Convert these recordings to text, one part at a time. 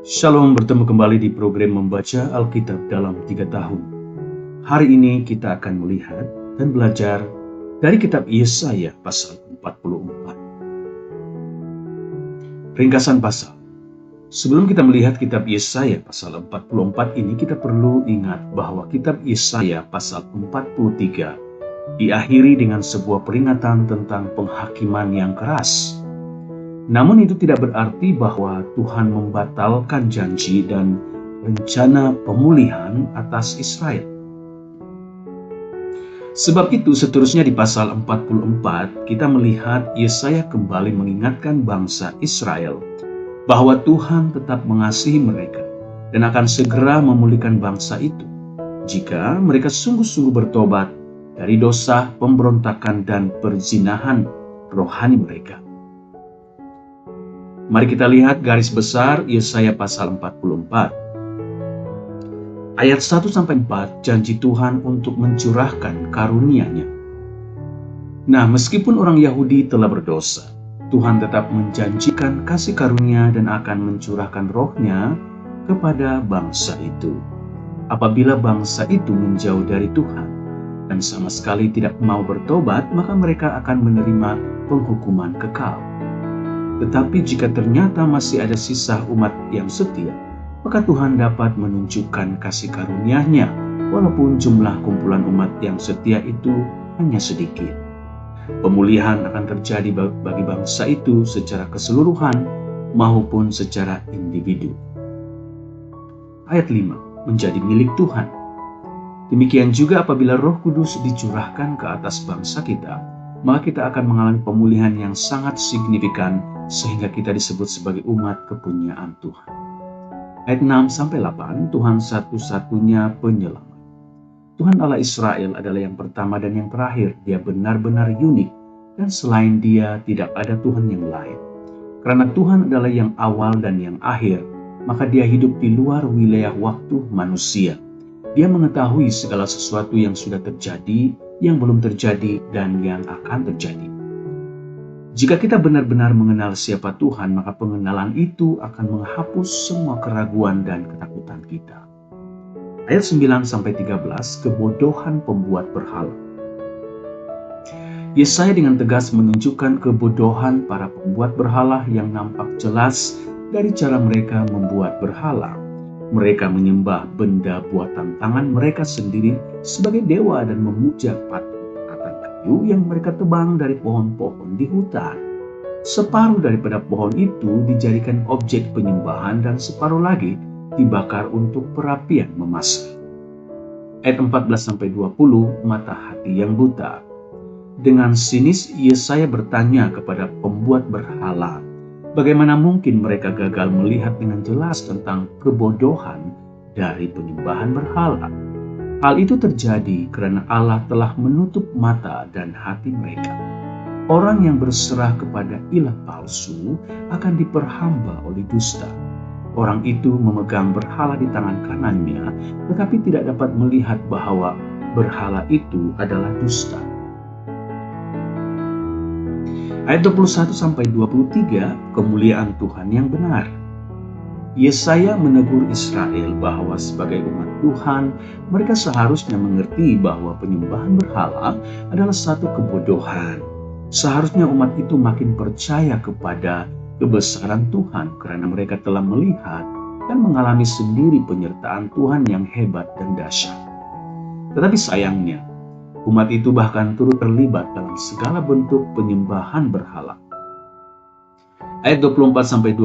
Shalom, bertemu kembali di program Membaca Alkitab dalam 3 tahun. Hari ini kita akan melihat dan belajar dari kitab Yesaya pasal 44. Ringkasan pasal. Sebelum kita melihat kitab Yesaya pasal 44 ini, kita perlu ingat bahwa kitab Yesaya pasal 43 diakhiri dengan sebuah peringatan tentang penghakiman yang keras. Namun itu tidak berarti bahwa Tuhan membatalkan janji dan rencana pemulihan atas Israel. Sebab itu seterusnya di pasal 44 kita melihat Yesaya kembali mengingatkan bangsa Israel bahwa Tuhan tetap mengasihi mereka dan akan segera memulihkan bangsa itu jika mereka sungguh-sungguh bertobat dari dosa, pemberontakan, dan perzinahan rohani mereka. Mari kita lihat garis besar Yesaya pasal 44. Ayat 1-4, janji Tuhan untuk mencurahkan karunia-Nya. Nah, meskipun orang Yahudi telah berdosa, Tuhan tetap menjanjikan kasih karunia dan akan mencurahkan roh-Nya kepada bangsa itu. Apabila bangsa itu menjauh dari Tuhan dan sama sekali tidak mau bertobat, maka mereka akan menerima penghukuman kekal. Tetapi jika ternyata masih ada sisa umat yang setia, maka Tuhan dapat menunjukkan kasih karunia-Nya walaupun jumlah kumpulan umat yang setia itu hanya sedikit. Pemulihan akan terjadi bagi bangsa itu secara keseluruhan maupun secara individu. Ayat 5, menjadi milik Tuhan. Demikian juga apabila Roh Kudus dicurahkan ke atas bangsa kita, maka kita akan mengalami pemulihan yang sangat signifikan sehingga kita disebut sebagai umat kepunyaan Tuhan. Ayat 6-8, Tuhan satu-satunya penyelamat. Tuhan Allah Israel adalah yang pertama dan yang terakhir. Dia benar-benar unik dan selain Dia tidak ada Tuhan yang lain. Karena Tuhan adalah yang awal dan yang akhir, maka Dia hidup di luar wilayah waktu manusia. Dia mengetahui segala sesuatu yang sudah terjadi, yang belum terjadi, dan yang akan terjadi. Jika kita benar-benar mengenal siapa Tuhan, maka pengenalan itu akan menghapus semua keraguan dan ketakutan kita. Ayat 9-13, kebodohan pembuat berhala. Yesaya dengan tegas menunjukkan kebodohan para pembuat berhala yang nampak jelas dari cara mereka membuat berhala. Mereka menyembah benda buatan tangan mereka sendiri sebagai dewa dan memuja patung kayu yang mereka tebang dari pohon-pohon di hutan. Separuh daripada pohon itu dijadikan objek penyembahan dan separuh lagi dibakar untuk perapian memasak. Ayat 14-20, mata hati yang buta. Dengan sinis Yesaya bertanya kepada pembuat berhala, bagaimana mungkin mereka gagal melihat dengan jelas tentang kebodohan dari penyembahan berhala? Hal itu terjadi karena Allah telah menutup mata dan hati mereka. Orang yang berserah kepada ilah palsu akan diperhamba oleh dusta. Orang itu memegang berhala di tangan kanannya, tetapi tidak dapat melihat bahwa berhala itu adalah dusta. Ayat 21-23, kemuliaan Tuhan yang benar. Yesaya menegur Israel bahwa sebagai umat Tuhan, mereka seharusnya mengerti bahwa penyembahan berhala adalah satu kebodohan. Seharusnya umat itu makin percaya kepada kebesaran Tuhan karena mereka telah melihat dan mengalami sendiri penyertaan Tuhan yang hebat dan dahsyat. Tetapi sayangnya, umat itu bahkan turut terlibat dalam segala bentuk penyembahan berhala. Ayat 24-26,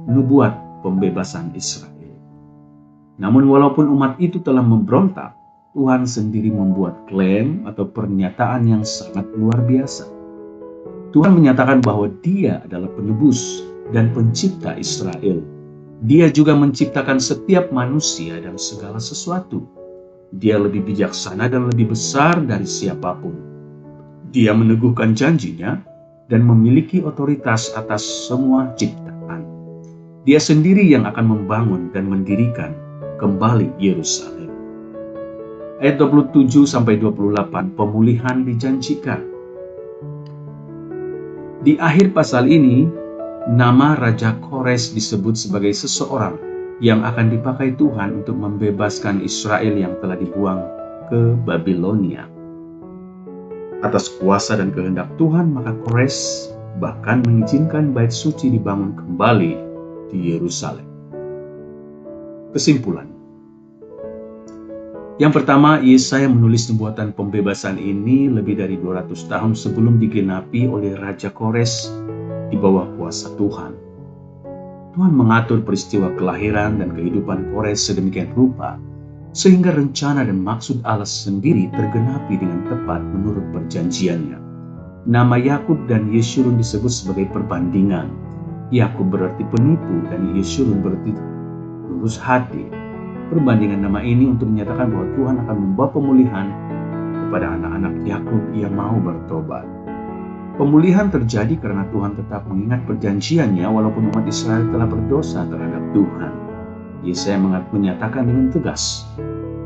nubuat pembebasan Israel. Namun walaupun umat itu telah memberontak, Tuhan sendiri membuat klaim atau pernyataan yang sangat luar biasa. Tuhan menyatakan bahwa Dia adalah penebus dan pencipta Israel. Dia juga menciptakan setiap manusia dan segala sesuatu. Dia lebih bijaksana dan lebih besar dari siapapun. Dia meneguhkan janjinya dan memiliki otoritas atas semua ciptaan. Dia sendiri yang akan membangun dan mendirikan kembali Yerusalem. Ayat 27-28, pemulihan dijanjikan. Di akhir pasal ini, Nama Raja Kores disebut sebagai seseorang yang akan dipakai Tuhan untuk membebaskan Israel yang telah dibuang ke Babilonia. Atas kuasa dan kehendak Tuhan, maka Kores bahkan mengizinkan bait suci dibangun kembali di Yerusalem. Kesimpulan. Yang pertama, Yesaya menulis nubuatan pembebasan ini lebih dari 200 tahun sebelum digenapi oleh Raja Kores di bawah kuasa Tuhan. Tuhan mengatur peristiwa kelahiran dan kehidupan Kores sedemikian rupa sehingga rencana dan maksud Allah sendiri tergenapi dengan tepat menurut perjanjiannya. Nama Yakub dan Yeshurun disebut sebagai perbandingan. Yakub berarti penipu dan Yeshurun berarti lurus hati. Perbandingan nama ini untuk menyatakan bahwa Tuhan akan membawa pemulihan kepada anak-anak Yakub yang mau bertobat. Pemulihan terjadi karena Tuhan tetap mengingat perjanjiannya walaupun umat Israel telah berdosa terhadap Tuhan. Yesaya menyatakan dengan tegas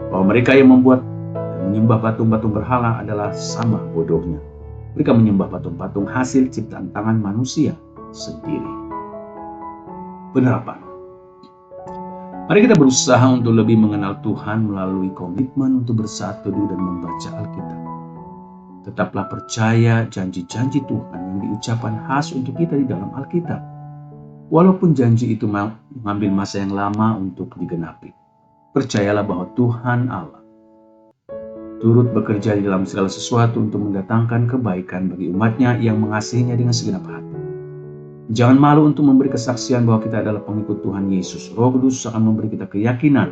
bahwa mereka yang membuat dan menyembah patung-patung berhala adalah sama bodohnya. Mereka menyembah patung-patung hasil ciptaan tangan manusia sendiri. Penerapan. Mari kita berusaha untuk lebih mengenal Tuhan melalui komitmen untuk bersaat teduh dan membaca Alkitab. Tetaplah percaya janji-janji Tuhan yang diucapkan khas untuk kita di dalam Alkitab. Walaupun janji itu mengambil masa yang lama untuk digenapi. Percayalah bahwa Tuhan Allah turut bekerja di dalam segala sesuatu untuk mendatangkan kebaikan bagi umatnya yang mengasihinya dengan segenap hati. Jangan malu untuk memberi kesaksian bahwa kita adalah pengikut Tuhan Yesus. Roh Kudus akan memberi kita keyakinan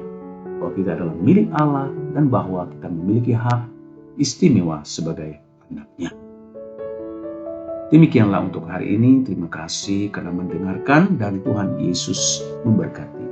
bahwa kita adalah milik Allah dan bahwa kita memiliki hak istimewa sebagai anak-Nya. Demikianlah untuk hari ini. Terima kasih karena mendengarkan dan Tuhan Yesus memberkati.